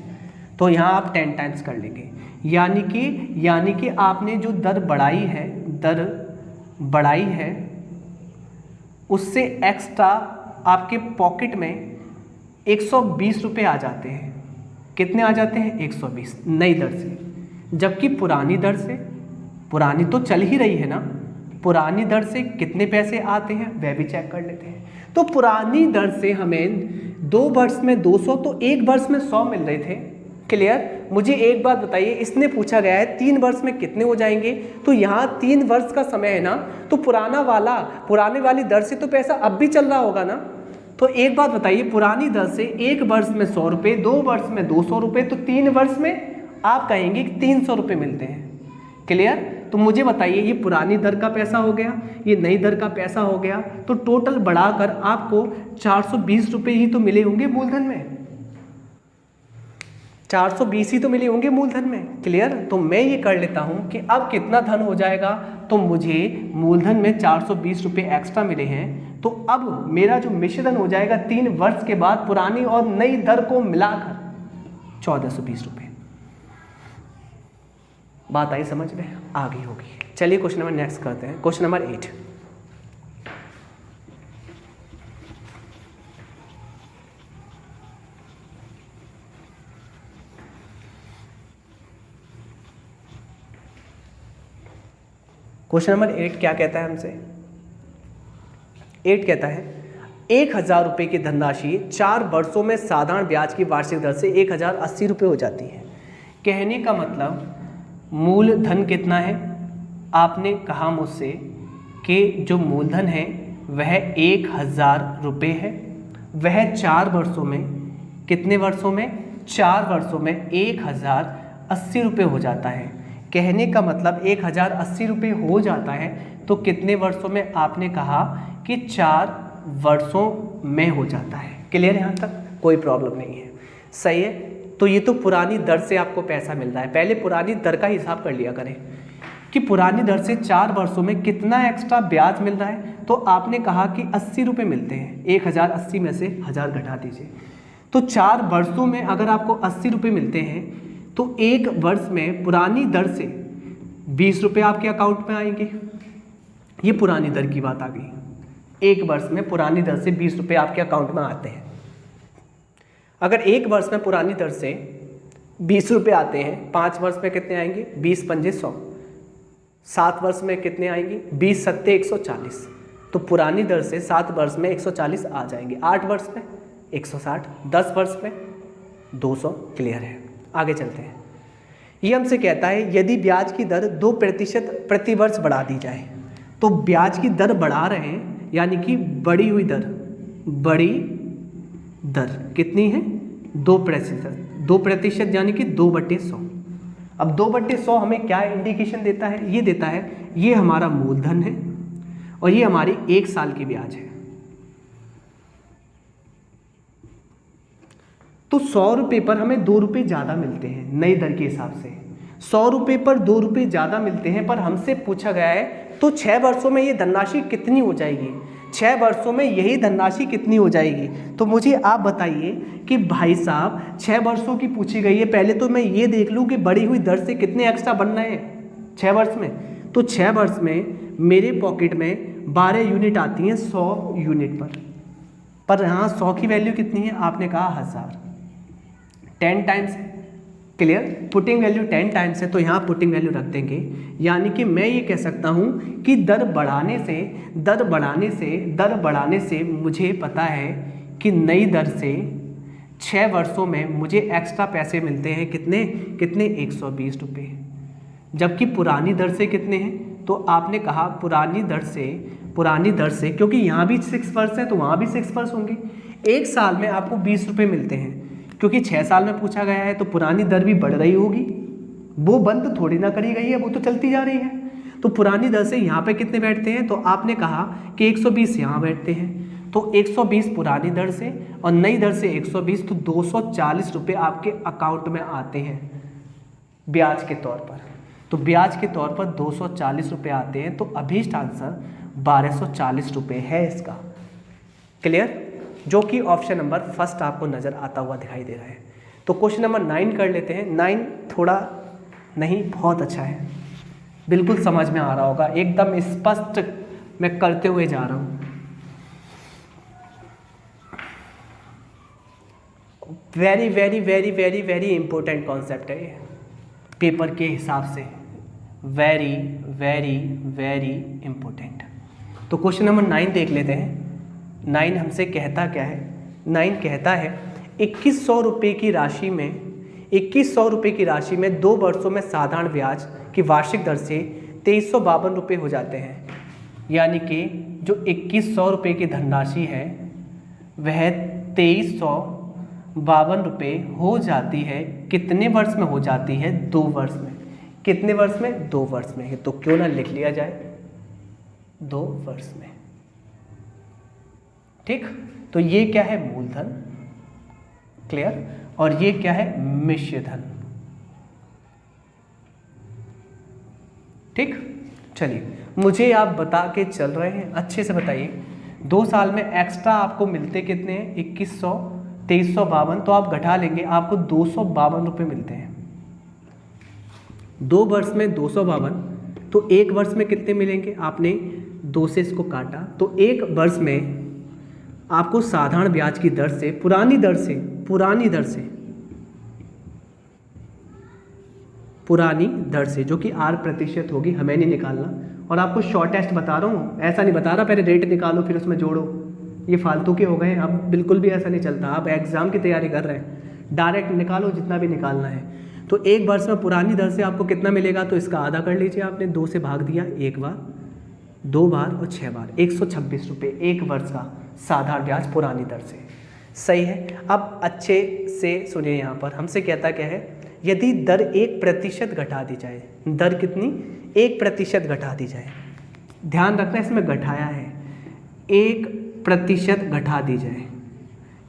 तो यहाँ आप 10 टाइम्स कर लेंगे, यानी कि आपने जो दर बढ़ाई है उससे एक्स्ट्रा आपके पॉकेट में 120 रुपये आ जाते हैं। कितने आ जाते हैं, 120 नई दर से, जबकि पुरानी दर से, पुरानी तो चल ही रही है ना, पुरानी दर से कितने पैसे आते हैं वह भी चेक कर लेते हैं। तो पुरानी दर से हमें 2 वर्ष में 200 तो 1 वर्ष में 100 मिल रहे थे। क्लियर, मुझे एक बात बताइए, इसने पूछा गया है 3 वर्ष में कितने हो जाएंगे, तो यहाँ 3 वर्ष का समय है ना, तो पुराने वाली दर से तो पैसा अब भी चल रहा होगा ना। तो एक बात बताइए, पुरानी दर से 1 वर्ष में 100 रुपये, 2 वर्ष में 200 रुपये, तो 3 वर्ष में आप कहेंगे कि 300 रुपये मिलते हैं। क्लियर, तो मुझे बताइए ये पुरानी दर का पैसा हो गया, ये नई दर का पैसा हो गया, तो टोटल बढ़ाकर आपको 420 रुपये ही तो मिले होंगे मूलधन में, 420 ही तो मिले होंगे मूलधन में। क्लियर, तो मैं ये कर लेता हूँ कि अब कितना धन हो जाएगा, तो मुझे मूलधन में 420 रुपये एक्स्ट्रा मिले हैं, तो अब मेरा जो मिश्रण हो जाएगा 3 वर्ष के बाद पुरानी और नई दर को मिलाकर 1420 रुपये। बात आई समझ में, आगे होगी। चलिए क्वेश्चन नंबर नेक्स्ट करते हैं, क्वेश्चन नंबर 8। क्वेश्चन नंबर 8 क्या कहता है हमसे? 8 कहता है 1,000 रुपये की धनराशि 4 वर्षों में साधारण ब्याज की वार्षिक दर से 1,080 रुपये हो जाती है। कहने का मतलब मूलधन कितना है? आपने कहा मुझसे कि जो मूलधन है वह 1,000 रुपये है, वह 4 वर्षों में, कितने वर्षों में? 4 वर्षों में 1,080 रुपये हो जाता है। कहने का मतलब 1,080 रुपये हो जाता है तो कितने वर्षों में? आपने कहा कि 4 वर्षों में हो जाता है। क्लियर है? यहाँ तक कोई प्रॉब्लम नहीं है, सही है। तो ये तो पुरानी दर से आपको पैसा मिल रहा है। पहले पुरानी दर का हिसाब कर लिया करें कि पुरानी दर से 4 वर्षों में कितना एक्स्ट्रा ब्याज मिल रहा है। तो आपने कहा कि 80 रुपये मिलते हैं, 1,080 में से 1,000 घटा दीजिए। तो 4 वर्षों में अगर आपको 80 रुपये मिलते हैं तो 1 वर्ष में पुरानी दर से 20 रुपये आपके अकाउंट में आएंगे। ये पुरानी दर की बात आ गई। 1 वर्ष में पुरानी दर से 20 रुपये आपके अकाउंट में आते हैं। अगर 1 वर्ष में पुरानी दर से 20 रुपये आते हैं, 5 वर्ष में कितने आएंगे? 20 पंजे 100। 7 वर्ष में कितने आएंगे? 20 सत्ते 140। तो पुरानी दर से 7 वर्ष में 140 आ जाएंगे। 8 वर्ष में 160, 10 वर्ष में 200। क्लियर है? आगे चलते हैं। ये हमसे कहता है यदि ब्याज की दर 2% प्रति वर्ष बढ़ा दी जाए, तो ब्याज की दर बढ़ा रहे हैं यानी कि बढ़ी हुई दर, बड़ी दर कितनी है? 2%। 2% यानी कि 2/100। अब 2/100 हमें क्या इंडिकेशन देता है? ये देता है ये हमारा मूलधन है और ये हमारी 1 साल की ब्याज है। तो 100 रुपये पर हमें 2 रुपये ज़्यादा मिलते हैं नई दर के हिसाब से। 100 रुपये पर 2 रुपये ज़्यादा मिलते हैं, पर हमसे पूछा गया है तो 6 वर्षों में ये धनराशि कितनी हो जाएगी? 6 वर्षों में यही धनराशि कितनी हो जाएगी? तो मुझे आप बताइए कि भाई साहब 6 वर्षों की पूछी गई है, पहले तो मैं ये देख लूँ कि बढ़ी हुई दर से कितने एक्स्ट्रा बन रहे हैं 6 वर्ष में। तो 6 वर्ष में मेरे पॉकेट में 12 यूनिट आती हैं 100 यूनिट पर यहाँ 100 की वैल्यू कितनी है? आपने कहा 1000। 10 टाइम्स है। क्लियर? पुटिंग वैल्यू 10 टाइम्स है तो यहाँ पुटिंग वैल्यू रख देंगे। यानी कि मैं ये कह सकता हूँ कि दर बढ़ाने से मुझे पता है कि नई दर से 6 वर्षों में मुझे एक्स्ट्रा पैसे मिलते हैं कितने 120 रुपये। जबकि पुरानी दर से कितने हैं? तो आपने कहा पुरानी दर से क्योंकि यहाँ भी 6 वर्ष है तो वहाँ भी 6 वर्ष होंगे। 1 साल में आपको 20 रुपये मिलते हैं, क्योंकि 6 साल में पूछा गया है तो पुरानी दर भी बढ़ रही होगी, वो बंद थोड़ी ना करी गई है, वो तो चलती जा रही है। तो पुरानी दर से यहाँ पे कितने बैठते हैं? तो आपने कहा कि 120 यहाँ बैठते हैं, तो 120 पुरानी दर से और नई दर से 120, तो 240 रुपये आपके अकाउंट में आते हैं ब्याज के तौर पर। तो ब्याज के तौर पर 240 रुपये आते हैं, तो अभीष्ट आंसर 1240 रुपये है इसका। क्लियर? जो कि ऑप्शन नंबर फर्स्ट आपको नज़र आता हुआ दिखाई दे रहा है। तो क्वेश्चन नंबर 9 कर लेते हैं। 9 थोड़ा नहीं, बहुत अच्छा है, बिल्कुल समझ में आ रहा होगा, एकदम स्पष्ट मैं करते हुए जा रहा हूँ। Very very very very very important concept है ये पेपर के हिसाब से, वेरी वेरी वेरी इंपॉर्टेंट। तो क्वेश्चन नंबर 9 देख लेते हैं। 9 हमसे कहता क्या है? 9 कहता है 2100 रुपये की राशि में 2 वर्षों में साधारण ब्याज की वार्षिक दर से 2352 रुपये हो जाते हैं। यानी कि जो 2100 रुपये की धनराशि है वह 2352 रुपये हो जाती है। कितने वर्ष में हो जाती है? 2 वर्ष में। कितने वर्ष में? 2 वर्ष में। तो क्यों ना लिख लिया जाए 2 वर्ष में। ठीक? तो ये क्या है? मूलधन। क्लियर? और ये क्या है? मिश्र धन। ठीक? चलिए, मुझे आप बता के चल रहे हैं, अच्छे से बताइए। 2 साल में एक्स्ट्रा आपको मिलते कितने हैं? 2100, 2352, तो आप घटा लेंगे, आपको 252 रुपये मिलते हैं। 2 वर्ष में 252, तो 1 वर्ष में कितने मिलेंगे? आपने 2 से इसको काटा, तो 1 वर्ष में आपको साधारण ब्याज की दर से पुरानी दर से जो कि 8% होगी, हमें नहीं निकालना, और आपको शॉर्टेस्ट बता रहा हूँ, ऐसा नहीं बता रहा पहले रेट निकालो फिर उसमें जोड़ो, ये फालतू के हो गए। अब बिल्कुल भी ऐसा नहीं चलता। आप एग्ज़ाम की तैयारी कर रहे हैं, डायरेक्ट निकालो जितना भी निकालना है। तो एक वर्ष में पुरानी दर से आपको कितना मिलेगा, तो इसका आधा कर लीजिए। आपने 2 से भाग दिया, 1 बार, 2 बार और 6 बार, 126 रुपये एक वर्ष का साधारण ब्याज पुरानी दर से। सही है। अब अच्छे से सुनिए, यहाँ पर हमसे कहता क्या है, यदि दर 1% घटा दी जाए, दर कितनी, 1% घटा दी जाए, ध्यान रखना इसमें घटाया है, 1% घटा दी जाए,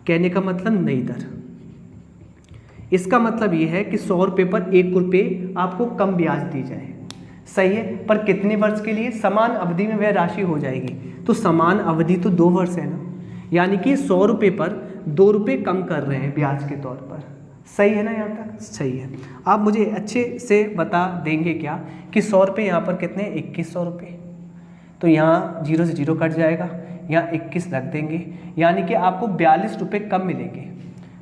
कहने का मतलब नई दर। इसका मतलब ये है कि 100 रुपये पर 1 रुपये आपको कम ब्याज दी जाए। सही है। पर कितने वर्ष के लिए, समान अवधि में वह राशि हो जाएगी। तो समान अवधि तो 2 वर्ष है ना, यानी कि 100 रुपये पर 2 रुपये कम कर रहे हैं ब्याज के तौर पर। सही है ना, यहाँ तक सही है। आप मुझे अच्छे से बता देंगे क्या कि 100 रुपये यहाँ पर कितने, 2100 रुपये। तो यहाँ 0 से 0 कट जाएगा, यहाँ 21 रख देंगे, यानी कि आपको 42 रुपये कम मिलेंगे।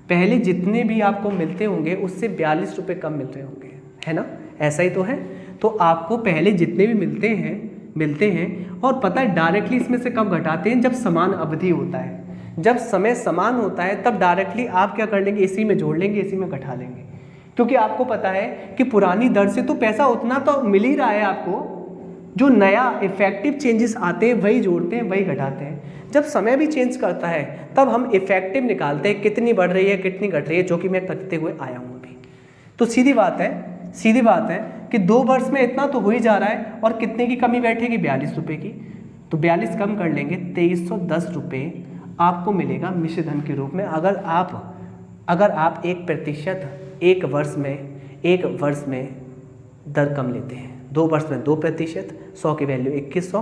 पहले जितने भी आपको मिलते होंगे उससे 42 रुपये कम मिल रहे होंगे, है ना, ऐसा ही तो है। तो आपको पहले जितने भी मिलते हैं और पता है डायरेक्टली इसमें से कब घटाते हैं, जब समान अवधि होता है, जब समय समान होता है तब डायरेक्टली आप क्या कर लेंगे, इसी में जोड़ लेंगे, इसी में घटा लेंगे। क्योंकि आपको पता है कि पुरानी दर से तो पैसा उतना तो मिल ही रहा है आपको, जो नया इफेक्टिव चेंजेस आते हैं वही जोड़ते हैं, वही घटाते हैं। जब समय भी चेंज करता है तब हम इफेक्टिव निकालते हैं, कितनी बढ़ रही है कितनी घट रही है, जो कि मैं करते हुए आया हूँ अभी। तो सीधी बात है कि 2 वर्ष में इतना तो हो ही जा रहा है, और कितने की कमी बैठेगी, 42 रुपये की। तो 42 कम कर लेंगे, 2310 रुपये आपको मिलेगा मिश्र धन के रूप में। अगर आप 1% एक वर्ष में दर कम लेते हैं, 2 वर्ष में 2%, 100 की वैल्यू 2100,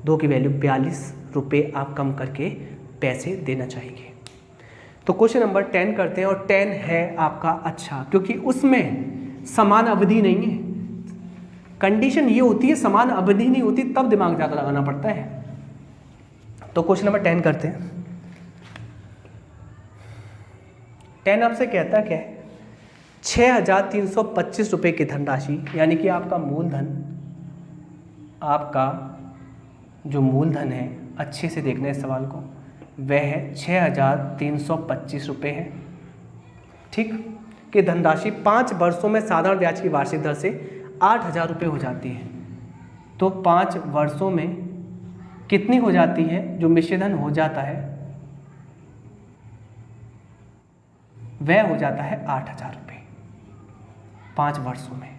2 की वैल्यू 42 रुपये आप कम करके पैसे देना चाहिए। तो क्वेश्चन नंबर 10 करते हैं, और 10 है आपका अच्छा, क्योंकि उसमें समान अवधि नहीं है। कंडीशन ये होती है समान अवधि नहीं होती तब दिमाग ज़्यादा लगाना पड़ता है। तो क्वेश्चन नंबर 10 करते हैं। 10 आपसे कहता क्या है, 6325 रुपये की धनराशि, यानी कि आपका मूलधन, आपका जो मूलधन है, अच्छे से देखना इस सवाल को, वह है 6325 रुपये है। ठीक, कि धनराशि 5 वर्षों में साधारण ब्याज की वार्षिक दर से 8000 रुपये हो जाती है। तो 5 वर्षों में कितनी हो जाती है, जो मिश्रधन हो जाता है वह हो जाता है 8000 रुपये 5 वर्षों में।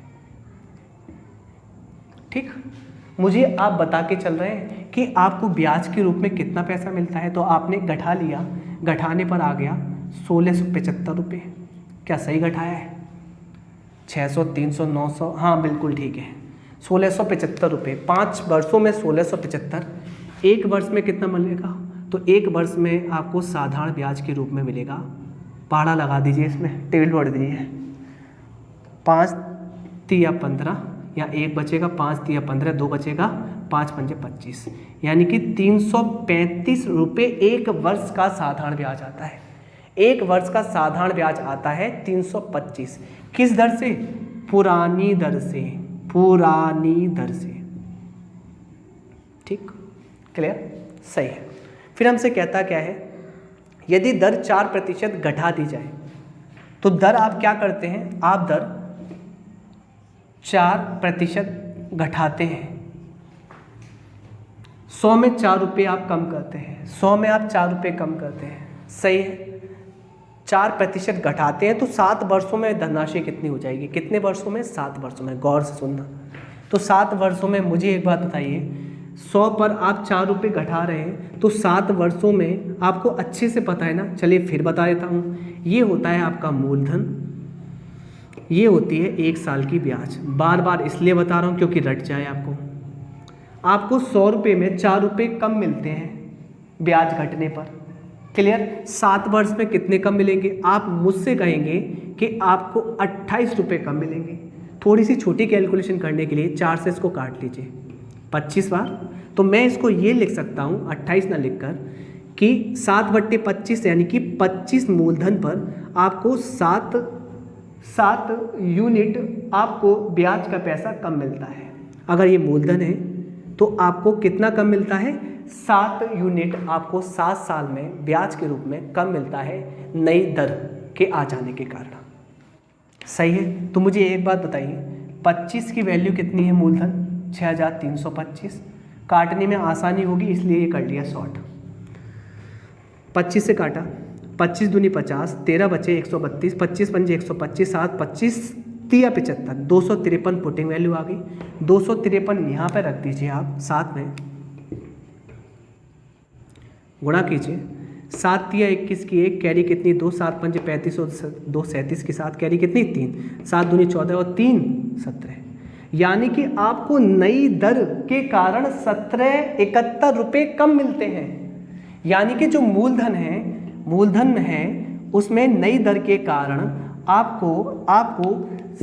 ठीक, मुझे आप बता के चल रहे हैं कि आपको ब्याज के रूप में कितना पैसा मिलता है। तो आपने घटा लिया, घटाने पर आ गया 1675 रुपये। क्या सही घटाया है? 600, 300, 900, हाँ बिल्कुल ठीक है, 1675 रुपये 5 वर्षों में 1675। एक वर्ष में कितना मिलेगा? तो एक वर्ष में आपको साधारण ब्याज के रूप में मिलेगा, पहाड़ा लगा दीजिए, इसमें टेबल बढ़ दीजिए, 5 तिया 15, या 1 बचेगा, 5 तिया 15, 2 बचेगा, 5 पंजे 25, यानी कि 335 रुपये एक वर्ष का साधारण ब्याज आता है। एक वर्ष का साधारण ब्याज आता है 325। किस दर से? पुरानी दर से, पुरानी दर से। ठीक, क्लियर, सही है। फिर हमसे कहता क्या है, यदि दर 4% घटा दी जाए, तो दर आप क्या करते हैं, आप दर 4% घटाते हैं, 100 में 4 रुपये आप कम करते हैं, 100 में आप 4 रुपये कम करते हैं, सही है। 4% घटाते हैं तो 7 वर्षों में धनराशि कितनी हो जाएगी? कितने वर्षों में? 7 वर्षों में। गौर से सुनना, तो 7 वर्षों में मुझे एक बात बताइए, 100 पर आप 4 रुपये घटा रहे हैं, तो 7 वर्षों में आपको अच्छे से पता है ना, चलिए फिर बता देता हूँ। ये होता है आपका मूलधन, ये होती है 1 साल की ब्याज। बार बार इसलिए बता रहा हूँ क्योंकि रट जाए आपको 100 रुपये में 4 रुपये कम मिलते हैं ब्याज घटने पर। क्लियर? 7 वर्ष में कितने कम मिलेंगे? आप मुझसे कहेंगे कि आपको 28 रुपये कम मिलेंगे। थोड़ी सी छोटी कैलकुलेशन करने के लिए 4 से इसको काट लीजिए 25 बार, तो मैं इसको ये लिख सकता हूँ 28 ना लिखकर कि 7/25 यानी कि 25 मूलधन पर आपको 7 यूनिट आपको ब्याज का पैसा कम मिलता है। अगर ये मूलधन है तो आपको कितना कम मिलता है, 7 यूनिट आपको 7 साल में ब्याज के रूप में कम मिलता है नई दर के आ जाने के कारण। सही है। तो मुझे एक बात बताइए, 25 की वैल्यू कितनी है मूलधन, 6325। काटने में आसानी होगी इसलिए ये कर लिया शॉर्ट। 25 से काटा, 25 दूनी 50, 13 बचे 132, 25 पंजे 125, 7 25 3 75, 253 पुटिंग वैल्यू आ गई। 253 यहाँ पर रख दीजिए आप, साथ में गुणा कीजिए, 7 तिया 21 की 1 कैरी कितनी 2, 7 पंजे 35 और 2 37 के साथ कैरी कितनी 3, 7 दूनी 14 और 3 17। यानी कि आपको नई दर के कारण 1771 रुपये कम मिलते हैं। यानी कि जो मूलधन है उसमें नई दर के कारण आपको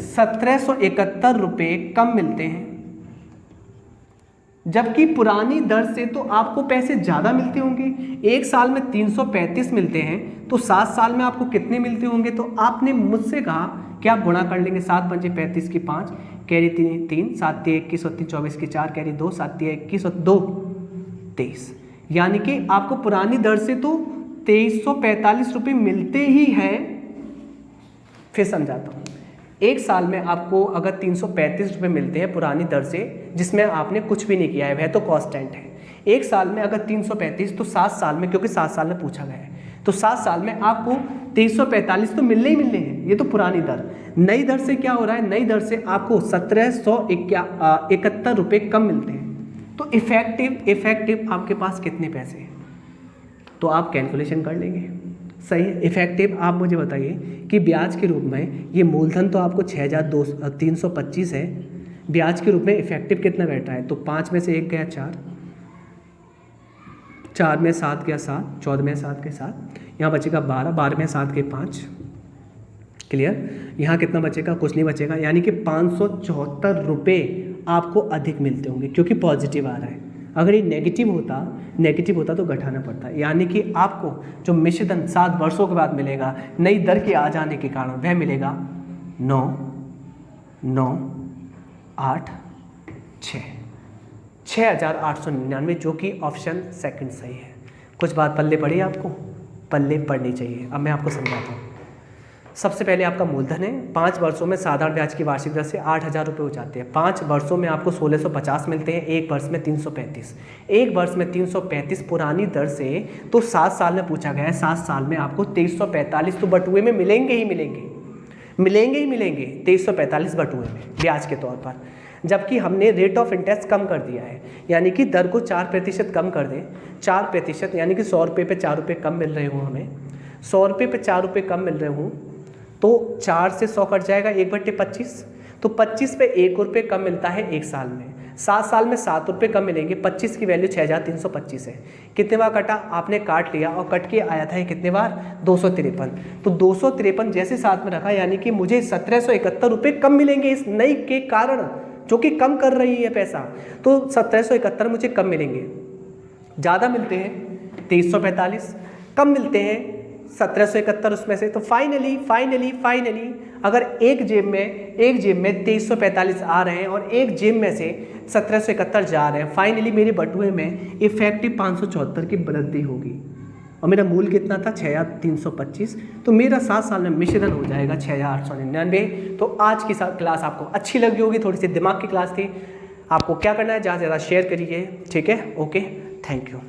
1771 रुपये कम मिलते हैं, जबकि पुरानी दर से तो आपको पैसे ज़्यादा मिलते होंगे। एक साल में 335 मिलते हैं तो 7 साल में आपको कितने मिलते होंगे। तो आपने मुझसे कहा कि आप गुणा कर लेंगे, 7 पंजे 35 की 5 कैरी 3, 7 तिया 21 और 3 24 की 4 कैरी 2, 7 तिया 21 और 2 23। यानी कि आपको पुरानी दर से तो 2345 रुपये मिलते ही हैं। फिर समझाता हूँ, एक साल में आपको अगर 335 रुपये मिलते हैं पुरानी दर से, जिसमें आपने कुछ भी नहीं किया है, वह तो कांस्टेंट है। एक साल में अगर 335 तो 7 साल में, क्योंकि 7 साल में पूछा गया है, तो 7 साल में आपको 345 तो मिलने ही मिलने हैं। ये तो पुरानी दर। नई दर से क्या हो रहा है, नई दर से आपको 1771 रुपये कम मिलते हैं। तो इफेक्टिव आपके पास कितने पैसे हैं, तो आप कैलकुलेशन कर लेंगे। सही है। इफेक्टिव आप मुझे बताइए कि ब्याज के रूप में ये मूलधन तो आपको 6325 है, ब्याज के रूप में इफेक्टिव कितना बैठ रहा है, तो 5 में से 1 गया 4, 4 में 7 गया 7, 14 में 7 के 7, यहाँ बचेगा 12, 12 में 7 के 5। क्लियर। यहाँ कितना बचेगा, कुछ नहीं बचेगा। यानी कि 574 रुपये आपको अधिक मिलते होंगे, क्योंकि पॉजिटिव आ रहा है। अगर ये नेगेटिव होता तो घटाना पड़ता। यानी कि आपको जो मिश्रधन 7 वर्षों के बाद मिलेगा नई दर के आ जाने के कारण, वह मिलेगा 6,899, जो कि ऑप्शन सेकंड सही है। कुछ बात पल्ले पड़ी आपको, पल्ले पड़नी चाहिए। अब मैं आपको समझाता हूँ। सबसे पहले आपका मूलधन है, 5 वर्षों में साधारण ब्याज की वार्षिक दर से 8,000 रुपये हो जाते हैं। 5 वर्षों में आपको 1650 मिलते हैं, एक वर्ष में 335। एक वर्ष में 335 पुरानी दर से, तो 7 साल में पूछा गया है, 7 साल में आपको 2345 तो बटुए में मिलेंगे ही मिलेंगे 2345 बटुए में ब्याज के तौर पर। जबकि हमने रेट ऑफ इंटरेस्ट कम कर दिया है, यानी कि दर को 4% कम कर दें, 4% यानी कि 100 रुपये पे 4 रुपये कम मिल रहे हों, हमें 100 रुपये पे 4 रुपये कम मिल रहे हों, तो 4 से 100 कट जाएगा, 1/25, तो 25 पे 1 रुपये कम मिलता है एक साल में। 7 साल में 7 रुपये कम मिलेंगे। 25 की वैल्यू 6,325 है। कितने बार कटा, आपने काट लिया और कट के आया था ये कितने बार, 253। तो 253 जैसे साथ में रखा, यानी कि मुझे 1771 रुपये कम मिलेंगे इस नई के कारण, जो कि कम कर रही है पैसा। तो 1771 मुझे कम मिलेंगे। ज़्यादा मिलते हैं 2345, कम मिलते हैं 1771 उसमें से। तो फाइनली अगर एक जेब में 2345 आ रहे हैं और एक जेब में से 1771 जा रहे हैं, फाइनली मेरे बटुए में इफेक्टिव 574 की वृद्धि होगी। और मेरा मूल कितना था, 6,325। तो मेरा 7 साल में मिश्रण हो जाएगा 6,899। तो आज की क्लास आपको अच्छी लगी होगी, थोड़ी सी दिमाग की क्लास थी। आपको क्या करना है, ज़्यादा से ज़्यादा शेयर करिए, ठीक है। Okay, thank you.